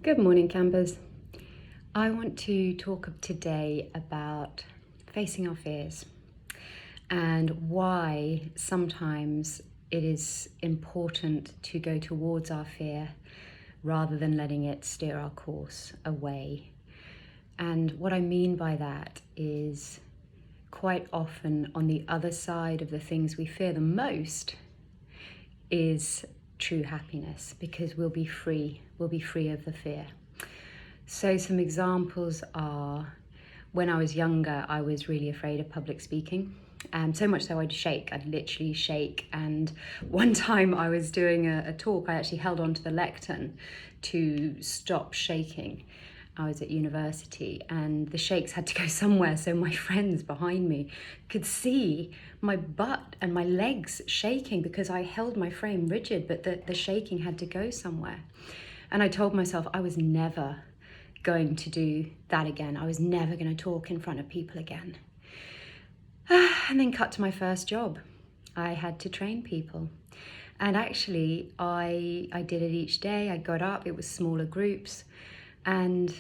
Good morning, campers. I want to talk today about facing our fears and why sometimes it is important to go towards our fear rather than letting it steer our course away. And what I mean by that is quite often on the other side of the things we fear the most is true happiness, because we'll be free of the fear. So some examples are, when I was younger, I was really afraid of public speaking. So much so I'd literally shake. And one time I was doing a talk, I actually held onto the lectern to stop shaking. I was at university and the shakes had to go somewhere, so my friends behind me could see my butt and my legs shaking because I held my frame rigid, but the shaking had to go somewhere. And I told myself I was never going to do that again. I was never going to talk in front of people again. And then cut to my first job. I had to train people. And actually, I did it each day. I got up, it was smaller groups. And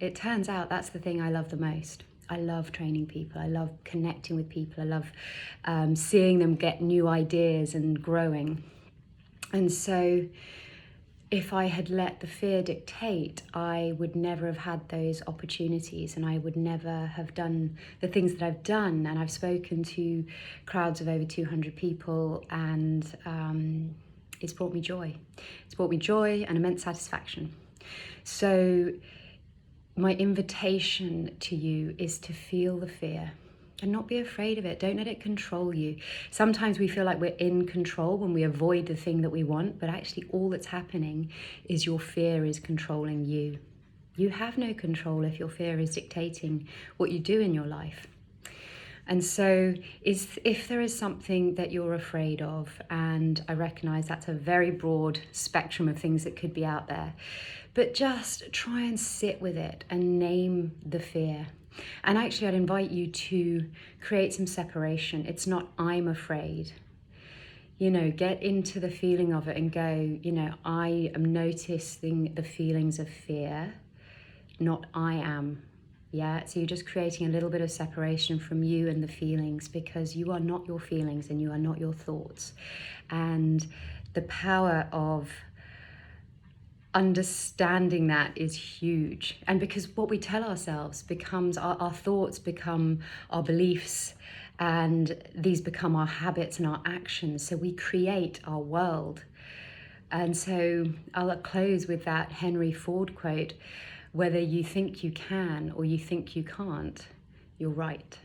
it turns out that's the thing I love the most. I love training people. I love connecting with people. I love seeing them get new ideas and growing. And so if I had let the fear dictate, I would never have had those opportunities, and I would never have done the things that I've done. And I've spoken to crowds of over 200 people, and it's brought me joy. It's brought me joy and immense satisfaction. So my invitation to you is to feel the fear and not be afraid of it. Don't let it control you. Sometimes we feel like we're in control when we avoid the thing that we want, but actually all that's happening is your fear is controlling you. You have no control if your fear is dictating what you do in your life. And so if there is something that you're afraid of, and I recognize that's a very broad spectrum of things that could be out there, but just try and sit with it and name the fear. And actually, I'd invite you to create some separation. It's not I'm afraid. Get into the feeling of it and go, I am noticing the feelings of fear, not I am. Yeah, so you're just creating a little bit of separation from you and the feelings, because you are not your feelings and you are not your thoughts. And the power of understanding that is huge. And because what we tell ourselves becomes our thoughts, become our beliefs, and these become our habits and our actions. So we create our world. And so I'll close with that Henry Ford quote: whether you think you can or you think you can't, you're right.